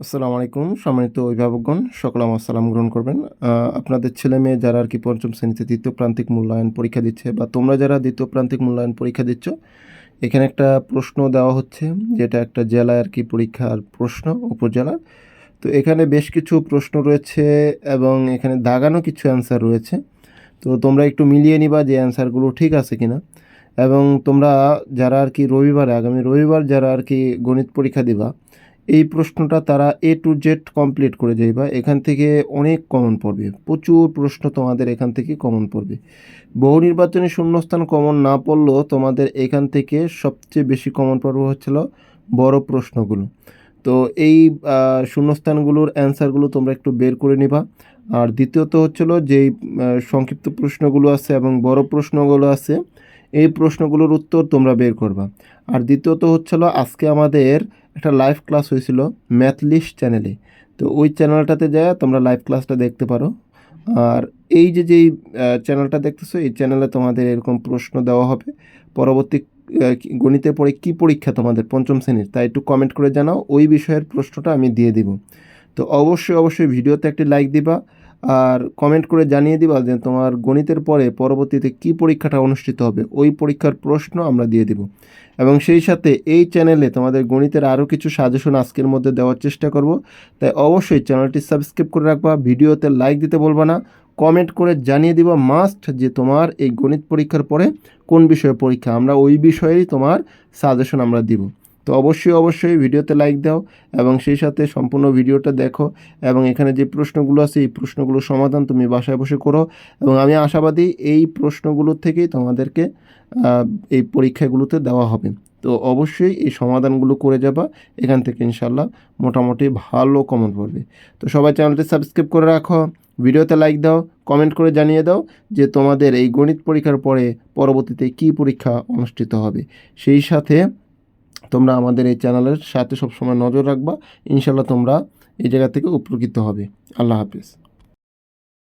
আসসালামু আলাইকুম সম্মানিত অভিভাবকগণ, সকলে আমার সালাম গ্রহণ করবেন। আপনাদের ছেলে-মেয়ে যারা আরকি ৫ম শ্রেণীতে ২য় প্রান্তিক মূল্যায়ন পরীক্ষা দিচ্ছে বা তোমরা যারা ২য় প্রান্তিক মূল্যায়ন পরীক্ষা দিচ্ছ, এখানে একটা প্রশ্ন দেওয়া হচ্ছে যেটা একটা জেলায় আরকি পরীক্ষার প্রশ্ন উপজেলার। তো এখানে বেশ কিছু প্রশ্ন রয়েছে এবং এখানে দাগানো কিছু অ্যান্সার রয়েছে। তো তোমরা একটু মিলিয়ে নিবা যে অ্যান্সারগুলো ঠিক আছে কিনা এবং তোমরা যারা আরকি আগামী রবিবার যারা আরকি গণিত পরীক্ষা দিবা, এই প্রশ্নটা তারা A to Z কমপ্লিট করে যাইবা। এখান থেকে অনেক কমন পড়বে। প্রচুর প্রশ্ন তোমাদের এখান থেকে কমন পড়বে। বহু নির্বাচনী শূন্যস্থান কমন না পড়লেও তোমাদের এখান থেকে সবচেয়ে বেশি কমন পড়বে হচ্ছিল বড় প্রশ্নগুলো। তো এই শূন্যস্থানগুলোর অ্যান্সারগুলো তোমরা একটু বের করে নিবা। আর দ্বিতীয়ত হচ্ছিল যেই সংক্ষিপ্ত প্রশ্নগুলো আছে এবং বড় প্রশ্নগুলো আছে, এই প্রশ্নগুলোর উত্তর তোমরা বের করবা। আর দ্বিতীয়ত হচ্ছিল আজকে আমাদের একটা লাইভ ক্লাস হয়েছিল ম্যাথলিস্ট চ্যানেলে। তো ওই চ্যানেলটাতে যায়া তোমরা লাইভ ক্লাসটা দেখতে পারো। আর এই যেই চ্যানেলটা দেখতেছো, এই চ্যানেলে তোমাদের এরকম প্রশ্ন দেওয়া হবে। পরবর্তী গণিতের পরে কী পরীক্ষা তোমাদের ৫ম শ্রেণীর, তা একটু কমেন্ট করে জানাও। ওই বিষয়ের প্রশ্নটা আমি দিয়ে দিব। তো অবশ্যই ভিডিওতে একটি লাইক দিবা আর কমেন্ট করে জানিয়ে দিবা যে তোমার গণিতের পরে পরবর্তীতে কী পরীক্ষাটা অনুষ্ঠিত হবে, ওই পরীক্ষার প্রশ্ন আমরা দিয়ে দিব। এবং সেই সাথে এই চ্যানেলে তোমাদের গণিতের আরও কিছু সাজেশন আজকের মধ্যে দেওয়ার চেষ্টা করব। তাই অবশ্যই চ্যানেলটি সাবস্ক্রাইব করে রাখবা, ভিডিওতে লাইক দিতে বলবা না, কমেন্ট করে জানিয়ে দিবা মাস্ট যে তোমার এই গণিত পরীক্ষার পরে কোন বিষয়ে পরীক্ষা, আমরা ওই বিষয়েই তোমার সাজেশন আমরা দিব। তো অবশ্যই ভিডিওতে লাইক দাও এবং সেই সাথে সম্পূর্ণ ভিডিওটা দেখো এবং এখানে যে প্রশ্নগুলো আছে এই প্রশ্নগুলোর সমাধান তুমি বাসায় বসে করো এবং আমি আশাবাদী এই প্রশ্নগুলোর থেকেই তোমাদেরকে এই পরীক্ষাগুলোতে দেওয়া হবে। তো অবশ্যই এই সমাধানগুলো করে যাবা, এখান থেকে ইনশাল্লাহ মোটামুটি ভালো কমন পড়বে। তো সবাই চ্যানেলটি সাবস্ক্রাইব করে রাখো, ভিডিওতে লাইক দাও, কমেন্ট করে জানিয়ে দাও যে তোমাদের এই গণিত পরীক্ষার পরে পরবর্তীতে কী পরীক্ষা অনুষ্ঠিত হবে। সেই সাথে তোমরা আমাদের এই চ্যানেলের সাথে সবসময় নজর রাখবা, ইনশাল্লাহ তোমরা এই জায়গা থেকে উপকৃত হবে। আল্লাহ হাফিজ।